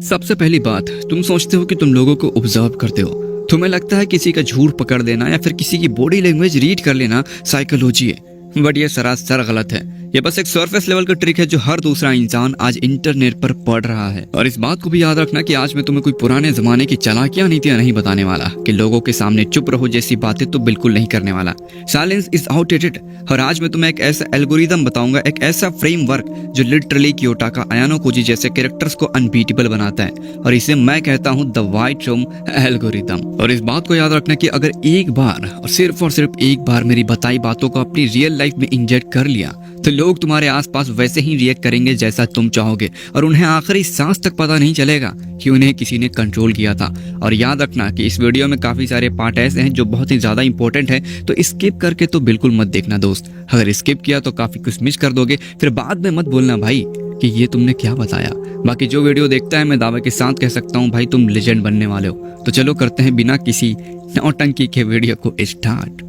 सबसे पहली बात, तुम सोचते हो कि तुम लोगों को ऑब्जर्व करते हो। तुम्हें लगता है किसी का झूठ पकड़ देना या फिर किसी की बॉडी लैंग्वेज रीड कर लेना साइकोलॉजी है, बट ये सरासर गलत है। ये बस एक सरफेस लेवल का ट्रिक है जो हर दूसरा इंसान आज इंटरनेट पर पढ़ रहा है। और इस बात को भी याद रखना कि आज मैं तुम्हें कोई पुराने जमाने की चालाकियां नीतियां नहीं बताने वाला कि लोगों के सामने चुप रहो जैसी बातें तो बिल्कुल नहीं करने वाला। Silence is outdated. और आज मैं तुम्हें एक ऐसा एल्गोरिदम बताऊंगा, एक ऐसा फ्रेमवर्क जो लिटरली क्योटाका अयानो कोजी जैसे कैरेक्टर्स को अनबीटेबल बनाता है। और इसे मैं कहता हूँ द व्हाइट रूम एल्गोरिदम। और इस बात को याद रखना कि अगर एक बार और सिर्फ एक बार मेरी बताई बातों को अपनी रियल लाइफ में इंजेक्ट कर लिया तो लोग तुम्हारे आसपास वैसे ही रिएक्ट करेंगे जैसा तुम चाहोगे, और उन्हें आखिरी सांस तक पता नहीं चलेगा कि उन्हें किसी ने कंट्रोल किया था। और याद रखना कि इस वीडियो में काफी सारे पार्ट ऐसे हैं जो बहुत ही ज्यादा इंपॉर्टेंट है, तो स्किप करके तो बिल्कुल मत देखना दोस्त। अगर स्किप किया तो काफी कुछ मिस कर दोगे, फिर बाद में मत बोलना भाई कि ये तुमने क्या बताया। बाकी जो वीडियो देखता है मैं दावे के साथ कह सकता हूँ भाई तुम लेजेंड बनने वाले हो। तो चलो करते हैं बिना किसी नौटंकी के वीडियो को स्टार्ट।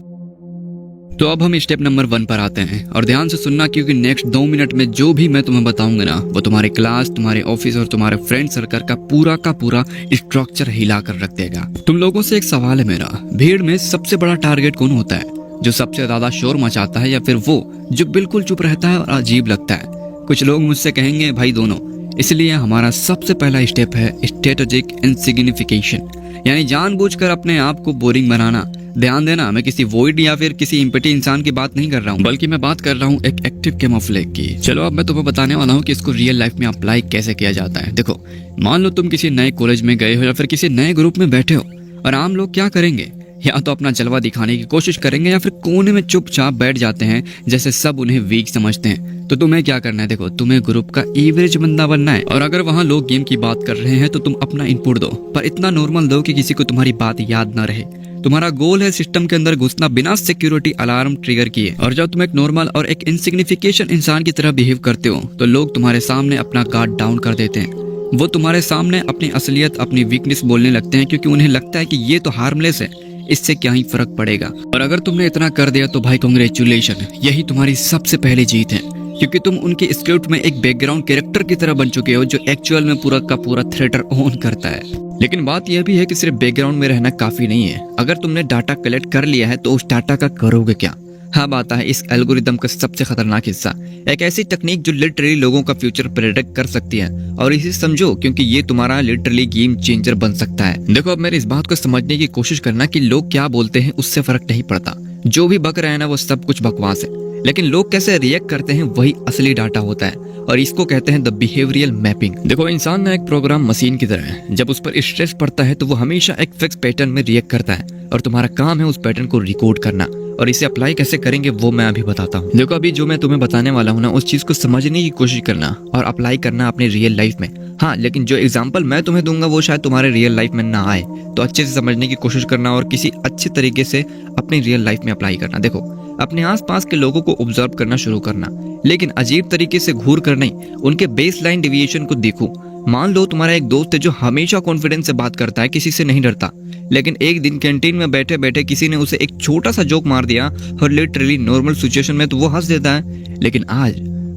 तो अब हम स्टेप नंबर 1 पर आते हैं, और ध्यान से सुनना क्योंकि नेक्स्ट 2 मिनट में जो भी मैं तुम्हें बताऊंगा ना वो तुम्हारे क्लास, तुम्हारे ऑफिस और तुम्हारे फ्रेंड सर्कल का पूरा स्ट्रक्चर हिला कर रख देगा। तुम लोगों से एक सवाल है मेरा, भीड़ में सबसे बड़ा टारगेट कौन होता है? जो सबसे ज्यादा शोर मचाता है या फिर वो जो बिल्कुल चुप रहता है और अजीब लगता है? कुछ लोग मुझसे कहेंगे भाई दोनों। इसलिए हमारा सबसे पहला स्टेप है स्ट्रेटेजिक इनसिग्निफिकेशन, यानी जानबूझकर अपने आप को बोरिंग बनाना। ध्यान देना, मैं किसी वॉइड या फिर किसी इम्पटी इंसान की बात नहीं कर रहा हूँ, बल्कि मैं बात कर रहा हूँ एक एक्टिव कैमोफ्लेज की। चलो अब मैं तुम्हें बताने वाला हूँ कि इसको रियल लाइफ में अप्लाई कैसे किया जाता है। देखो, मान लो तुम किसी नए कॉलेज में गए हो या फिर किसी नए ग्रुप में बैठे हो, और आम लोग क्या करेंगे? या तो अपना जलवा दिखाने की कोशिश करेंगे या फिर कोने में चुपचाप बैठ जाते हैं जैसे सब उन्हें वीक समझते हैं। तो तुम्हें क्या करना है? देखो, तुम्हें ग्रुप का एवरेज बंदा बनना है। और अगर वहाँ लोग गेम की बात कर रहे हैं तो तुम अपना इनपुट दो, पर इतना नॉर्मल दो कि किसी को तुम्हारी बात याद ना रहे। तुम्हारा गोल है सिस्टम के अंदर घुसना बिना सिक्योरिटी अलार्म ट्रिगर किए। और जब तुम एक नॉर्मल और एक इनसिग्निफिकेशन इंसान की तरह बिहेव करते हो तो लोग तुम्हारे सामने अपना गार्ड डाउन कर देते हैं। वो तुम्हारे सामने अपनी असलियत, अपनी वीकनेस बोलने लगते हैं, क्योंकि उन्हें लगता है कि ये तो हार्मलेस है, इससे क्या ही फर्क पड़ेगा। और अगर तुमने इतना कर दिया तो भाई कांग्रेचुलेशन, यही तुम्हारी सबसे पहले जीत है, क्योंकि तुम उनके स्क्रिप्ट में एक बैकग्राउंड कैरेक्टर की तरह बन चुके हो जो एक्चुअल में पूरा का पूरा थ्रेटर ओन करता है। लेकिन बात यह भी है कि सिर्फ बैकग्राउंड में रहना काफी नहीं है। अगर तुमने डाटा कलेक्ट कर लिया है तो उस डाटा का करोगे क्या? हाँ, बात है इस एल्गोरिदम का सबसे खतरनाक हिस्सा, एक ऐसी टेक्निक जो लिटरली लोगों का फ्यूचर प्रेडिक्ट कर सकती है। और इसे समझो क्योंकि ये तुम्हारा लिटरली गेम चेंजर बन सकता है। देखो, अब मेरी इस बात को समझने की कोशिश करना कि लोग क्या बोलते हैं उससे फर्क नहीं पड़ता। जो भी बक रहे हैं ना वो सब कुछ बकवास है, लेकिन लोग कैसे रिएक्ट करते हैं वही असली डाटा होता है। और इसको कहते हैं द बिहेवियरल मैपिंग। देखो, इंसान ना एक प्रोग्राम मशीन की तरह है। जब उस पर स्ट्रेस पड़ता है तो वो हमेशा एक फिक्स पैटर्न में रिएक्ट करता है, और तुम्हारा काम है उस पैटर्न को रिकॉर्ड करना। और इसे अप्लाई कैसे करेंगे वो मैं अभी बताता हूँ। देखो, अभी जो मैं तुम्हें बताने वाला हूँ ना उस चीज को समझने की कोशिश करना और अप्लाई करना अपनी रियल लाइफ में। हाँ, लेकिन जो एग्जाम्पल मैं तुम्हें दूंगा वो शायद तुम्हारे रियल लाइफ में ना आए, तो अच्छे से समझने की कोशिश करना और किसी अच्छे तरीके से अपनी रियल लाइफ में अप्लाई करना। देखो, अपने आसपास के लोगों को ऑब्जर्व करना शुरू करना, लेकिन अजीब तरीके से घूर कर नहीं, उनके बेसलाइन डेविएशन को देखो। मान लो तुम्हारा एक दोस्त है जो हमेशा कॉन्फिडेंस से बात करता है, किसी से नहीं डरता, लेकिन एक दिन कैंटीन में बैठे बैठे किसी ने उसे एक छोटा सा जोक मार दिया और लिटरली नॉर्मल सिचुएशन में तो वो हंस देता है, लेकिन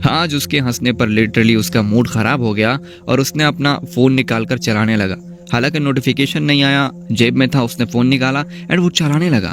आज उसके हंसने पर लिटरली उसका मूड खराब हो गया और उसने अपना फोन निकालकर चलाने लगा। हालांकि नोटिफिकेशन नहीं आया, जेब में था, उसने फोन निकाला एंड वो चलाने लगा।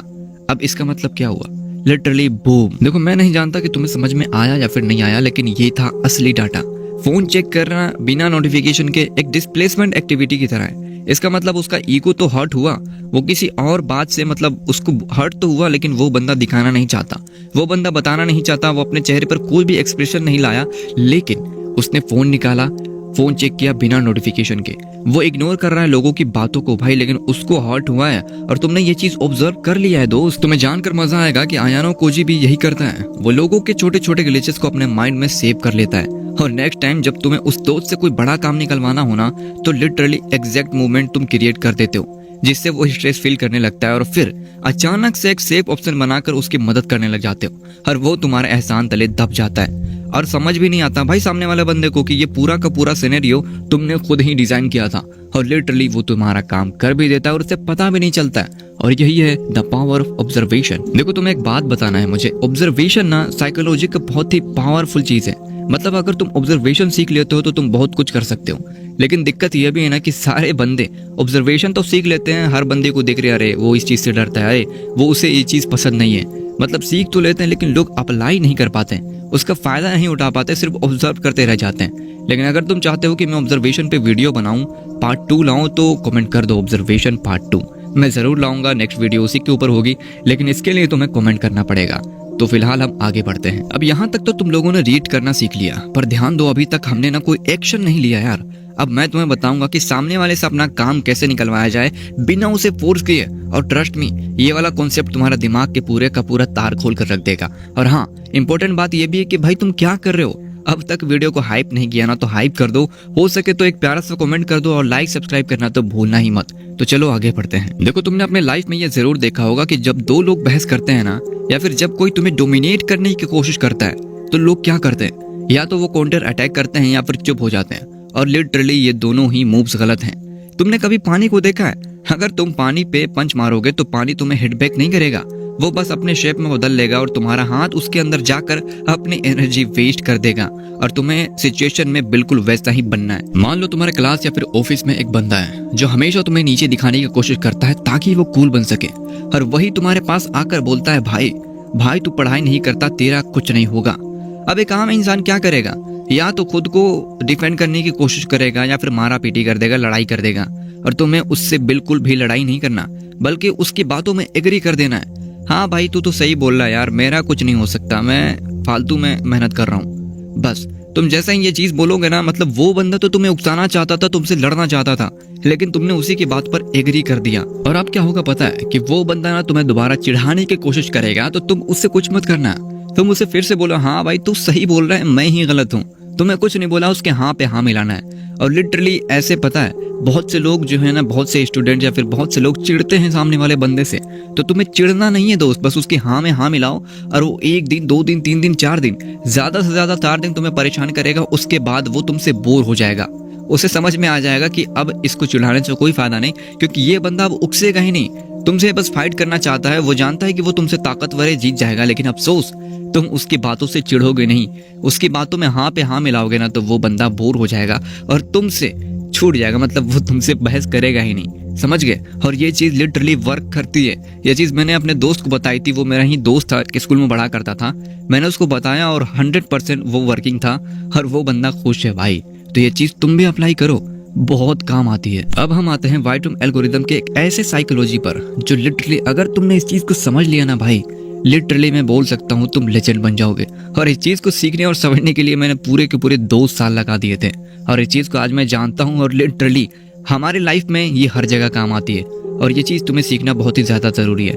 अब इसका मतलब क्या हुआ? Literally boom. देखो, मैं नहीं जानता कि तुम्हें समझ में आया या फिर नहीं आया, लेकिन ये था असली डाटा। फोन चेक करना बिना नोटिफिकेशन के एक डिस्प्लेसमेंट एक्टिविटी की तरह है। इसका मतलब उसका ईगो तो हर्ट हुआ, वो किसी और बात से मतलब उसको हर्ट तो हुआ, लेकिन वो बंदा दिखाना नहीं चाहता, वो बंदा बताना नहीं चाहता, वो अपने चेहरे पर कोई भी एक्सप्रेशन नहीं लाया, लेकिन उसने फोन निकाला, फोन चेक किया बिना नोटिफिकेशन के। वो इग्नोर कर रहा है लोगों की बातों को भाई, लेकिन उसको हर्ट हुआ है और तुमने ये चीज ऑब्जर्व कर लिया है दोस्त। तुम्हें जानकर मजा आएगा कि अयानो कोजी भी यही करता है। वो लोगों के छोटे छोटे ग्लिचेस को अपने माइंड में सेव कर लेता है, और नेक्स्ट टाइम जब तुम्हें उस दोस्त से कोई बड़ा काम निकलवाना हो ना तो लिटरली एग्जैक्ट मूवमेंट तुम क्रिएट कर देते हो जिससे वो स्ट्रेस फील करने लगता है, और फिर अचानक से एक सेफ ऑप्शन बनाकर उसकी मदद करने लग जाते हो, और वो तुम्हारे एहसान तले दब जाता है। और समझ भी नहीं आता भाई सामने वाले बंदे को कि ये पूरा का पूरा सिनेरियो तुमने खुद ही डिजाइन किया था, और लिटरली वो तुम्हारा काम कर भी देता है और उसे पता भी नहीं चलता है। और यही है द पावर ऑफ ऑब्जर्वेशन। देखो, तुम्हें एक बात बताना है मुझे, ऑब्जर्वेशन ना साइकोलॉजी का बहुत ही पावरफुल चीज है। मतलब अगर तुम ऑब्जर्वेशन सीख लेते हो तो तुम बहुत कुछ कर सकते हो। लेकिन दिक्कत यह भी है ना कि सारे बंदे ऑब्जर्वेशन तो सीख लेते हैं, हर बंदे को देख रहे अरे वो इस चीज़ से डरता है, अरे वो उसे ये चीज़ पसंद नहीं है, मतलब सीख तो लेते हैं लेकिन लोग अप्लाई नहीं कर पाते, उसका फ़ायदा नहीं उठा पाते, सिर्फ ऑब्जर्व करते रह जाते हैं। लेकिन अगर तुम चाहते हो कि मैं ऑब्जर्वेशन पे वीडियो बनाऊं, पार्ट 2 लाऊं, तो कमेंट कर दो ऑब्जर्वेशन पार्ट 2। मैं ज़रूर लाऊंगा, नेक्स्ट वीडियो उसी के ऊपर होगी, लेकिन इसके लिए तुम्हें कमेंट करना पड़ेगा। तो फिलहाल हम आगे बढ़ते हैं। अब यहाँ तक तो तुम लोगों ने रीड करना सीख लिया, पर ध्यान दो अभी तक हमने ना कोई एक्शन नहीं लिया यार। अब मैं तुम्हें बताऊंगा कि सामने वाले से अपना काम कैसे निकलवाया जाए बिना उसे फोर्स किए, और ट्रस्ट मी ये वाला कॉन्सेप्ट तुम्हारा दिमाग के पूरे का पूरा तार खोल कर रख देगा। और हाँ, इंपॉर्टेंट बात ये भी है कि भाई तुम क्या कर रहे हो, अब तक वीडियो को हाइप नहीं किया ना तो हाइप कर दो, हो सके तो एक प्यारा सा कमेंट कर दो, और लाइक सब्सक्राइब करना तो भूलना ही मत। तो चलो आगे बढ़ते हैं। देखो तुमने अपने लाइफ में ये जरूर देखा होगा कि जब दो लोग बहस करते हैं ना, या फिर जब कोई तुम्हें डोमिनेट करने की कोशिश करता है, तो लोग क्या करते हैं, या तो वो काउंटर अटैक करते हैं या फिर चुप हो जाते हैं। और लिटरली ये दोनों ही मूव्स गलत हैं। तुमने कभी पानी को देखा है, अगर तुम पानी पे पंच मारोगे तो पानी तुम्हें हिट बैक नहीं करेगा, वो बस अपने शेप में बदल लेगा और तुम्हारा हाथ उसके अंदर जाकर अपनी एनर्जी वेस्ट कर देगा। और तुम्हें सिचुएशन में बिल्कुल वैसा ही बनना है। मान लो तुम्हारे क्लास या फिर ऑफिस में एक बंदा है जो हमेशा तुम्हें नीचे दिखाने की कोशिश करता है ताकि वो कूल बन सके, और वही तुम्हारे पास आकर बोलता है भाई तू पढ़ाई नहीं करता, तेरा कुछ नहीं होगा। अब एक आम इंसान क्या करेगा, या तो खुद को डिफेंड करने की कोशिश करेगा या फिर मारा पीटी कर देगा, लड़ाई कर देगा। और तुम्हें उससे बिल्कुल भी लड़ाई नहीं करना, बल्कि उसकी बातों में एग्री कर देना है। हाँ भाई तू तो सही बोल रहा है यार, मेरा कुछ नहीं हो सकता, मैं फालतू में मेहनत कर रहा हूँ। बस तुम जैसा ही ये चीज बोलोगे ना, मतलब वो बंदा तो तुम्हें उकसाना चाहता था, तुमसे लड़ना चाहता था, लेकिन तुमने उसी की बात पर एग्री कर दिया। और अब क्या होगा पता है, कि वो बंदा ना तुम्हें दोबारा चिढ़ाने की कोशिश करेगा, तो तुम उससे कुछ मत करना, तुम उसे फिर से बोलो हाँ भाई तू सही बोल रहा है, मैं ही गलत हूँ। तुम्हें कुछ नहीं बोला, उसके हाँ पे हाँ मिलाना है। और लिटरली ऐसे पता है बहुत से लोग जो है ना, बहुत से स्टूडेंट या फिर बहुत से लोग चिढ़ते हैं सामने वाले बंदे से। तो तुम्हें चिढ़ना नहीं है दोस्त, बस उसकी हाँ में हाँ मिलाओ, और वो 1 दिन 2 दिन 3 दिन 4 दिन, ज्यादा से ज्यादा 4 दिन तुम्हें परेशान करेगा। उसके बाद वो तुमसे बोर हो जाएगा, उसे समझ में आ जाएगा कि अब इसको चिढ़ाने से कोई फायदा नहीं, क्योंकि ये बंदा अब उकसेगा ही नहीं, तुमसे बस फाइट करना चाहता है। वो जानता है कि वो तुमसे ताकतवर है, जीत जाएगा, लेकिन अफसोस तुम उसकी बातों से चिढ़ोगे नहीं, उसकी बातों में हाँ पे हाँ मिलाओगे ना, तो वो बंदा बोर हो जाएगा और तुमसे छूट जाएगा, मतलब वो तुमसे बहस करेगा ही नहीं, समझ गए। और ये चीज लिटरली वर्क करती है। ये चीज मैंने अपने दोस्त को बताई थी, वो मेरा ही दोस्त था, स्कूल में पढ़ा करता था, मैंने उसको बताया और 100% वो वर्किंग था, और वो बंदा खुश है भाई। तो ये चीज तुम भी अप्लाई करो, बहुत काम आती है। अब हम आते हैं वाइटम एल्गोरिदम के एक ऐसे साइकोलॉजी पर जो लिटरली अगर तुमने इस चीज को समझ लिया ना भाई, लिटरली मैं बोल सकता हूँ तुम लेजेंड बन जाओगे। और इस चीज को सीखने और समझने के लिए मैंने पूरे के पूरे 2 साल लगा दिए थे, और इस चीज को आज मैं जानता हूँ, और लिटरली हमारे लाइफ में ये हर जगह काम आती है। और ये चीज तुम्हें सीखना बहुत ही ज्यादा जरूरी है।